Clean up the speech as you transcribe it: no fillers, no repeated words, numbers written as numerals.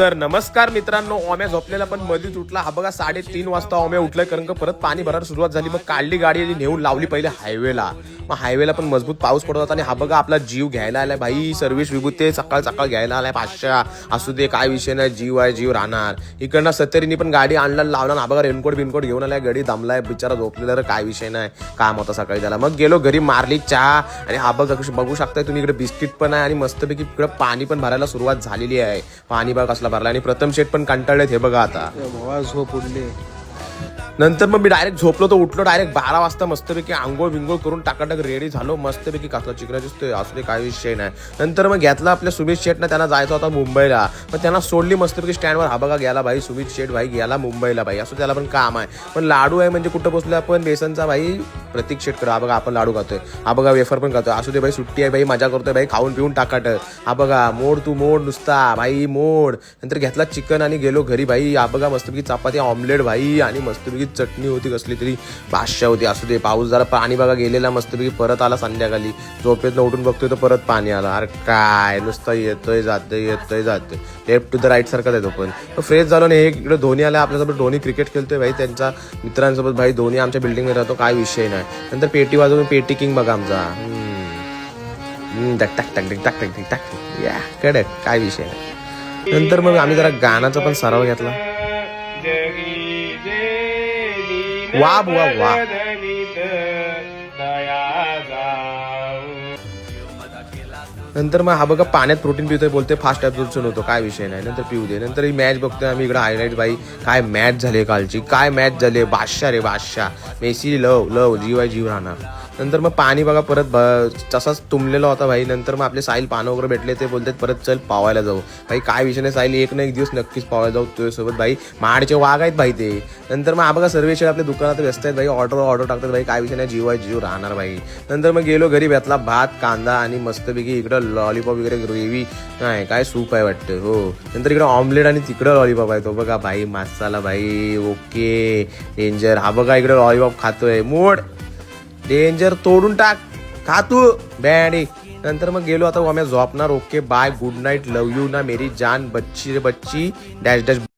तर नमस्कार मित्रांनो, ओम्या झोपलेला पण मध्येच उठला. हा बघा 3:30 वाजता ओम्या उठलाय, कारण का परत पाणी भरायला सुरुवात झाली. मग काढली गाडी आणि नेऊन लावली पहिले हायवेला. मग हायवेला पण मजबूत पाऊस पडत होता आणि हा बघा आपला जीव घ्यायला आलाय भाई. सर्व्हिस विभूते सकाळ सकाळ घ्यायला आलाय. 500 असू दे, काय विषय नाही, जीव आहे, जीव राहणार. इकडनं सत्तरीनी पण गाडी आणला लावला. हा बघा रेनकोट बिनकोट घेऊन आलाय, गाडी दमलाय बिचारा, झोपलेला रे, काय विषय नाही, काम होता सकाळी त्याला. मग गेलो घरी, मारली चहा आणि हा बघा बघू शकताय तुम्ही, इकडे बिस्किट पण आहे आणि मस्तपैकी इकडे पाणी पण भरायला सुरुवात झालेली आहे. पाणी बघा कसला भरला आणि प्रथम शेट पण कंटाळलेत हे बघा आता. झोप उडली. नंतर मग मी डायरेक्ट झोपलो, तो उठलो डायरेक्ट 12 वाजता. मस्तपैकी आंघोळ बिंगोळ करून टाकाटाक रेडी झालो. मस्तपैकी कसला चिकना दिसतोय, असू दे, काय विषय नाही. नंतर मग घेतला आपल्या सुमित शेटना, त्यांना जायचं होता मुंबईला. मग त्यांना सोडली मस्तपैकी स्टँडवर. हा बघा गेला भाई सुमित शेट भाई, गेला मुंबईला भाई. असं त्याला पण काम आहे. पण लाडू आहे म्हणजे कुठं बसलोय आपण, बेसनचा भाई प्रतीक शेट करा. हा बघा आपण लाडू खातोय, हा बघा वेफर पण खातोय. असू दे भाई, सुट्टी आहे भाई, मजा करतोय भाई, खाऊन पिऊन टाकाट. हा बघा मोड तू मोड नुसता भाई मोड. नंतर घेतला चिकन आणि गेलो घरी भाई. हा बघा मस्तपैकी चपाती ऑमलेट भाई आणि मस्तपैकी चटणी होती, कसली तरी बादशाह होती. असू दे, पाऊस जरा पाणी बघा गेलेला मस्तपैकी परत आला संध्याकाळी. झोपेतनं उठून बघतोय तर परत पाणी आला. अरे काय नुसतं येतोय जातोय लेफ्ट टू द राईट सारखं येतो. पण फ्रेश झालो नाही. एक इकडे धोनी आला आपल्यासोबत, धोनी क्रिकेट खेळतोय भाई त्यांच्या मित्रांसोबत भाई. धोनी आमच्या बिल्डिंगमध्ये राहतो, काय विषय नाही. नंतर पेटी वाजवून, पेटी किंग बघा आमचा, टक टक टक टक टक टक या कडक, काय विषय नाही. नंतर मग आम्ही जरा गाण्याचा पण सराव घेतला. वा बुवा वा. नंतर मग हा बघा पाण्यात प्रोटीन पितोय, बोलते फास्ट ॲब्झॉर्प्शन होतो, काय विषय नाही. नंतर पिऊ दे. नंतर ही मॅच बघतोय आम्ही इकडे हायलाईट भाई. काय मॅच झाली कालची, काय मॅच झाली. बादशाह रे बादशाह, मेसी लव जीव आहे, जीव राहणार. नंतर मग पाणी बघा परत तसाच तुंबलेला होता भाई. नंतर मग आपले साहिल पानं वगैरे भेटले, ते बोलतात परत चल पावायला जाऊ भाई. काय विषय नाही, साहिल एक ना एक दिवस नक्कीच पावायला जाऊ तुझ्यासोबत भाई. माडचे वाघ आहेत भाई ते. नंतर मग हा बघा सर्वेचे आपल्या दुकानात व्यस्त आहेत भाई, ऑर्डर टाकतात भाई, काय विषय नाही, जीव आहे, जीव राहणार भाई. नंतर मग गेलो घरी, भेटला भात कांदा आणि मस्तपैकी इकडं लॉलीपॉप वगैरे, ग्रेव्ही नाही काय सूप आहे वाटतं हो. नंतर इकडं ऑमलेट आणि तिकडं लॉलीपॉप आहे, तो बघा भाई मसाला भाई, ओके डेंजर. हा बघा इकडे लॉलीपॉप खातोय, मोड डेंजर, तोडून टाक, खा तू बॅडी. नंतर मग गेलो आता आम्ही झोपणार. Okay bye, good night, love you ना मेरी जान बच्ची रे बच्ची डॅश डॅश.